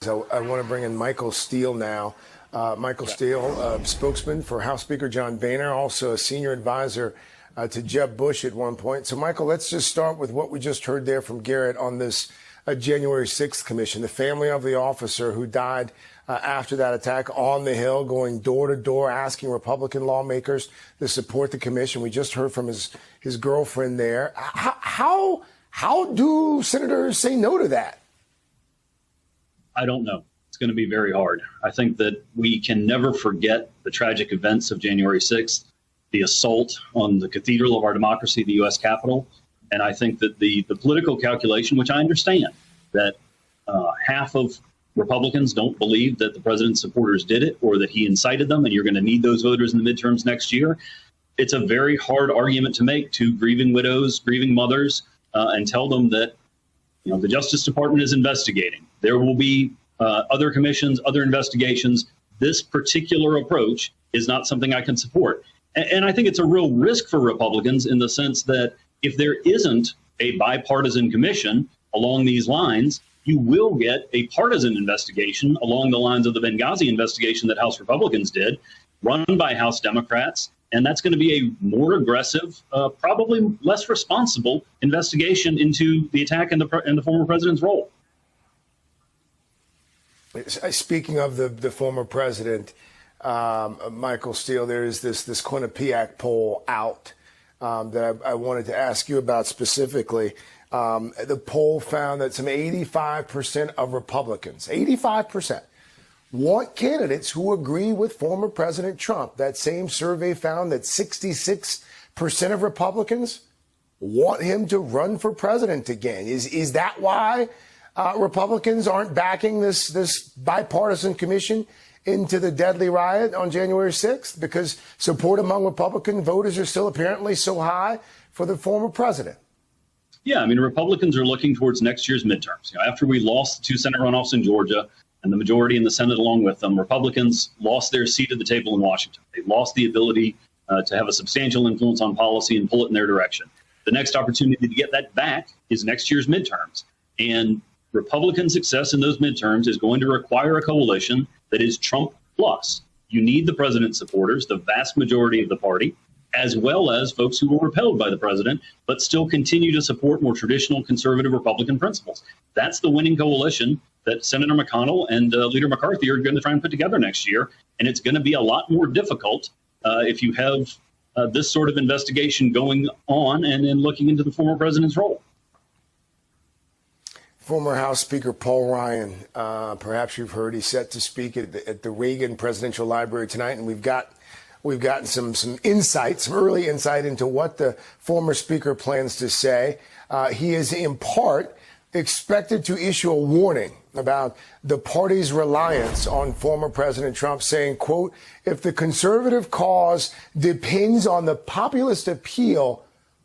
I want to bring in Michael Steele now. Michael Steele, spokesman for House Speaker John Boehner, also a senior advisor to Jeb Bush at one point. So, Michael, let's just start with what we just heard there from Garrett on this January 6th commission. The family of the officer who died after that attack on the Hill, going door to door, asking Republican lawmakers to support the commission. We just heard from his girlfriend there. How do senators say no to that? I don't know. It's going to be very hard. I think that we can never forget the tragic events of January 6th, the assault on the cathedral of our democracy, the U.S. Capitol. And I think that the political calculation, which I understand, that half of Republicans don't believe that the president's supporters did it or that he incited them, and you're going to need those voters in the midterms next year. It's a very hard argument to make to grieving widows, grieving mothers, and tell them that, you know, the Justice Department is investigating. There will be other commissions, other investigations. This particular approach is not something I can support. And I think it's a real risk for Republicans in the sense that if there isn't a bipartisan commission along these lines, you will get a partisan investigation along the lines of the Benghazi investigation that House Republicans did, run by House Democrats. And that's going to be a more aggressive, probably less responsible investigation into the attack and the former president's role. Speaking of the former president, Michael Steele, there is this Quinnipiac poll out that I wanted to ask you about specifically. The poll found that some 85% of Republicans, 85%, want candidates who agree with former President Trump. That same survey found that 66% of Republicans want him to run for president again. Is that why Republicans aren't backing this bipartisan commission into the deadly riot on January 6th? Because support among Republican voters are still apparently so high for the former president. Yeah, I mean, Republicans are looking towards next year's midterms. You know, after we lost the 2 Senate runoffs in Georgia and the majority in the Senate along with them, Republicans lost their seat at the table in Washington. They lost the ability to have a substantial influence on policy and pull it in their direction. The next opportunity to get that back is next year's midterms. And Republican success in those midterms is going to require a coalition that is Trump plus. You need the president's supporters, the vast majority of the party, as well as folks who were repelled by the president, but still continue to support more traditional conservative Republican principles. That's the winning coalition that Senator McConnell and Leader McCarthy are going to try and put together next year. And it's going to be a lot more difficult if you have this sort of investigation going on and then looking into the former president's role. Former House Speaker Paul Ryan, perhaps you've heard, he's set to speak at the Reagan Presidential Library tonight, and we've gotten some insight, some early insight into what the former speaker plans to say. He is in part expected to issue a warning about the party's reliance on former President Trump, saying, quote, if the conservative cause depends on the populist appeal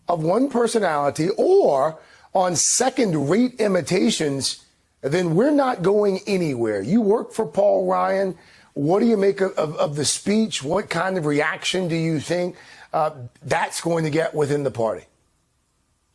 of one personality or on second-rate imitations, then we're not going anywhere. You work for Paul Ryan. What do you make of the speech? What kind of reaction do you think that's going to get within the party?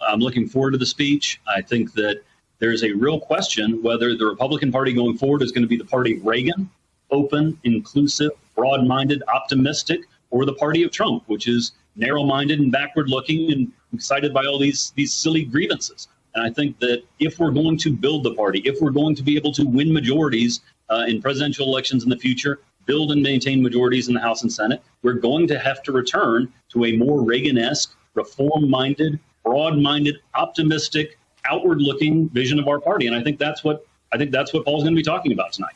I'm looking forward to the speech. I think that there's a real question whether the Republican Party going forward is going to be the party of Reagan, open, inclusive, broad-minded, optimistic, or the party of Trump, which is narrow-minded and backward-looking and excited by all these silly grievances. And I think that if we're going to build the party, if we're going to be able to win majorities in presidential elections in the future, build and maintain majorities in the House and Senate, we're going to have to return to a more Reagan-esque, reform-minded, broad-minded, optimistic, outward-looking vision of our party. And I think that's what Paul's going to be talking about tonight.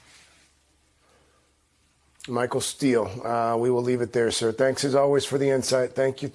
Michael Steele, we will leave it there, sir. Thanks as always for the insight. Thank you.